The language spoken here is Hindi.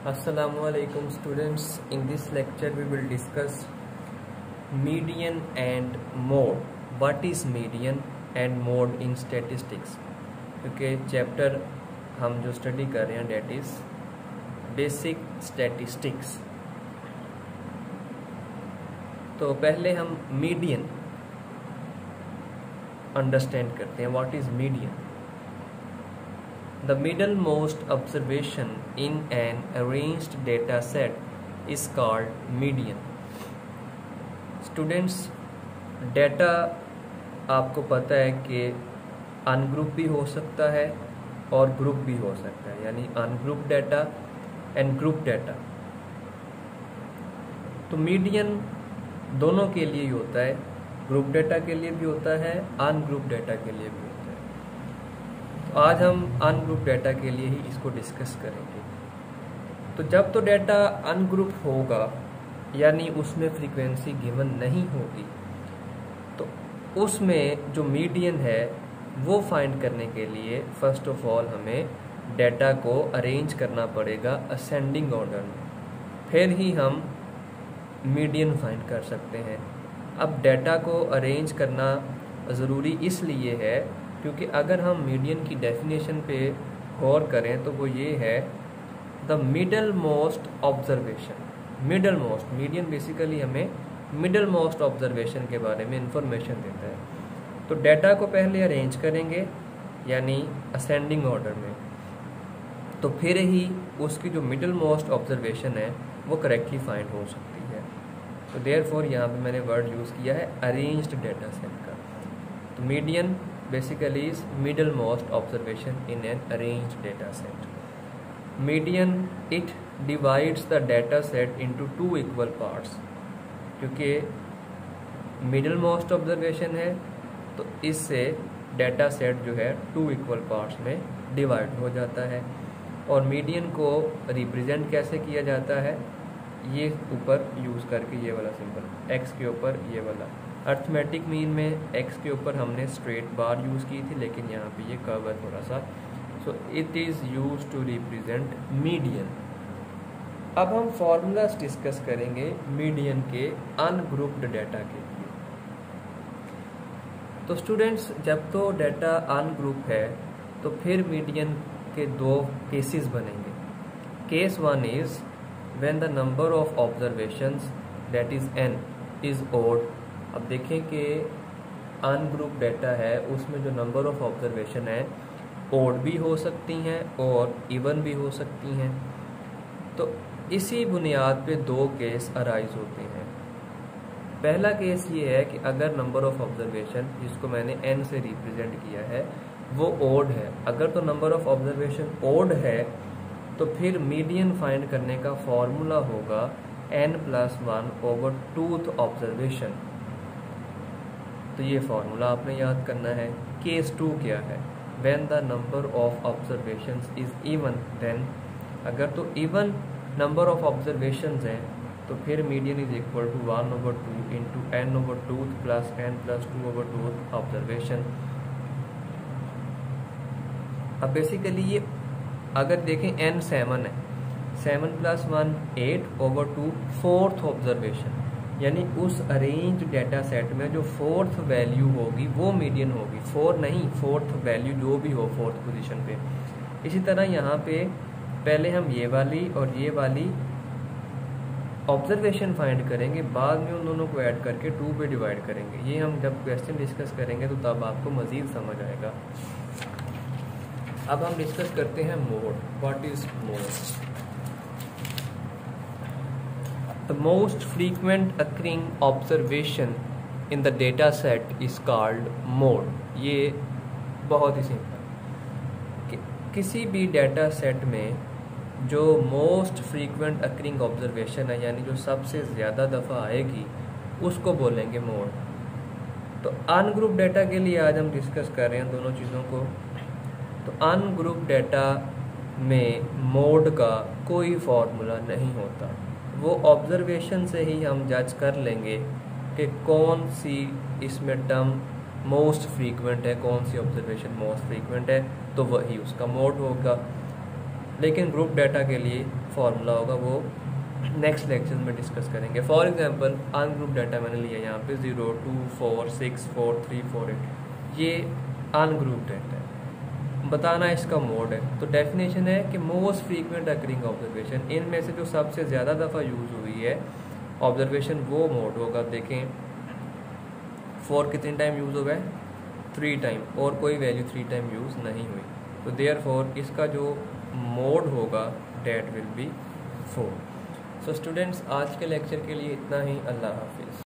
Assalamualaikum students. In this lecture we will discuss median and mode. What is median and mode in statistics? क्योंकि चैप्टर हम जो स्टडी कर रहे हैं डेट इज बेसिक स्टैटिस्टिक्स। तो पहले हम मीडियन अंडरस्टैंड करते हैं। What is median? The middlemost observation in an arranged data set is called median. Students, data आपको पता है कि अनग्रुप भी हो सकता है और ग्रुप भी हो सकता है, यानी ungroup data and group data. तो मीडियन दोनों के लिए ही होता है, ग्रुप डाटा के लिए भी होता है, अनग्रुप डाटा के लिए भी होता है। तो आज हम अनग्रुप डाटा के लिए ही इसको डिस्कस करेंगे। तो जब तो डाटा अनग्रुप होगा, यानी उसमें फ्रीक्वेंसी गिवन नहीं होगी, तो उसमें जो मीडियन है वो फाइंड करने के लिए फर्स्ट ऑफ ऑल हमें डाटा को अरेंज करना पड़ेगा असेंडिंग ऑर्डर में, फिर ही हम मीडियन फाइंड कर सकते हैं। अब डाटा को अरेंज करना ज़रूरी इसलिए है क्योंकि अगर हम मीडियन की डेफिनेशन पे गौर करें तो वो ये है, the middle most observation. Middle most, median basically हमें मिडल मोस्ट ऑब्जर्वेशन के बारे में इंफॉर्मेशन देता है। तो डाटा को पहले अरेंज करेंगे यानी असेंडिंग ऑर्डर में, तो फिर ही उसकी जो मिडल मोस्ट ऑब्जर्वेशन है वो करेक्टली फाइंड हो सकती है। तो देयरफॉर यहाँ पे मैंने वर्ड यूज़ किया है अरेंज्ड डाटा सेट का। तो median basically is middle most observation in an arranged data set. Median, it divides the data set into two equal parts. क्योंकि middle most observation है तो इससे डाटा सेट जो है टू इक्वल पार्ट्स में डिवाइड हो जाता है। और मीडियन को रिप्रेजेंट कैसे किया जाता है, ये ऊपर यूज़ करके ये वाला सिंबल, एक्स के ऊपर ये वाला। अर्थमेटिक मीन में एक्स के ऊपर हमने स्ट्रेट बार यूज़ की थी, लेकिन यहाँ पे ये कर्व है थोड़ा सा। So it is use to represent median. अब हम फॉर्मूलाज डिस्कस करेंगे मीडियन के अनग्रुप्ड डाटा के लिए। तो स्टूडेंट्स, जब तो डाटा अनग्रुप है तो फिर मीडियन के दो केसेस बनेंगे। Case one is when the number of observations that is n is odd. अब देखें कि अनग्रुप डाटा है उसमें जो नंबर ऑफ ऑब्जर्वेशन है ओड भी हो सकती हैं और इवन भी हो सकती हैं। तो इसी बुनियाद पे दो केस अराइज होते हैं। पहला केस ये है कि अगर नंबर ऑफ ऑब्जर्वेशन, जिसको मैंने n से रिप्रेजेंट किया है, वो ओड है। अगर तो नंबर ऑफ ऑब्जर्वेशन ओड है तो फिर मीडियन फाइंड करने का फॉर्मूला होगा n+1 टूथ ऑब्जर्वेशन। तो ये फॉर्मूला आपने याद करना है। केस 2 क्या है? When the number of observations is even, then अगर तो इवन नंबर ऑफ ऑब्जर्वेशंस हैं तो फिर median is equal to 1/2 into n/2 plus n+2/2 observation. अब बेसिकली ये अगर देखें n 7 है, 7+1 8/2 फोर्थ ऑब्जर्वेशन, यानी उस अरेंज डाटा सेट में जो फोर्थ वैल्यू होगी वो मीडियन होगी। 4 नहीं, फोर्थ वैल्यू जो भी हो फोर्थ पोजीशन पे। इसी तरह यहाँ पे पहले हम ये वाली और ये वाली ऑब्जर्वेशन फाइंड करेंगे, बाद में उन दोनों को ऐड करके 2 पे डिवाइड करेंगे। ये हम जब क्वेश्चन डिस्कस करेंगे तो तब आपको मजीद समझ आएगा। अब हम डिस्कस करते हैं mode. What is mode? The most frequent occurring observation in the data set is called mode. ये बहुत ही सिंपल, किसी भी डाटा सेट में जो मोस्ट फ्रीक्वेंट अक्रिंग ऑब्जर्वेशन है, यानी जो सबसे ज़्यादा दफ़ा आएगी, उसको बोलेंगे मोड। तो अनग्रुप डाटा के लिए आज हम डिस्कस कर रहे हैं दोनों चीज़ों को। तो अनग्रुप डाटा में मोड का कोई फॉर्मूला नहीं होता। वो ऑब्जर्वेशन से ही हम जज कर लेंगे कि कौन सी इसमें टर्म मोस्ट फ्रीक्वेंट है, कौन सी ऑब्जर्वेशन मोस्ट फ्रीक्वेंट है, तो वही उसका मोड होगा। लेकिन ग्रुप डाटा के लिए फॉर्मूला होगा वो नेक्स्ट लेक्चर में डिस्कस करेंगे। फॉर एग्जांपल अनग्रुप डाटा मैंने लिया यहाँ पे 0, 2, 4, 6, 4, 3, 4, 8, ये अनग्रुप डाटा है। बताना इसका मोड है, तो डेफिनेशन है कि मोस्ट फ्रीक्वेंट अकरिंग ऑब्जर्वेशन, इनमें से जो सबसे ज़्यादा दफ़ा यूज़ हुई है ऑब्जर्वेशन वो मोड होगा। देखें 4 कितने टाइम यूज़ होगा, 3 टाइम, और कोई वैल्यू 3 टाइम यूज़ नहीं हुई, तो देयरफॉर इसका जो मोड होगा that will be 4। So students, आज के लेक्चर के लिए इतना ही। अल्लाह हाफिज़।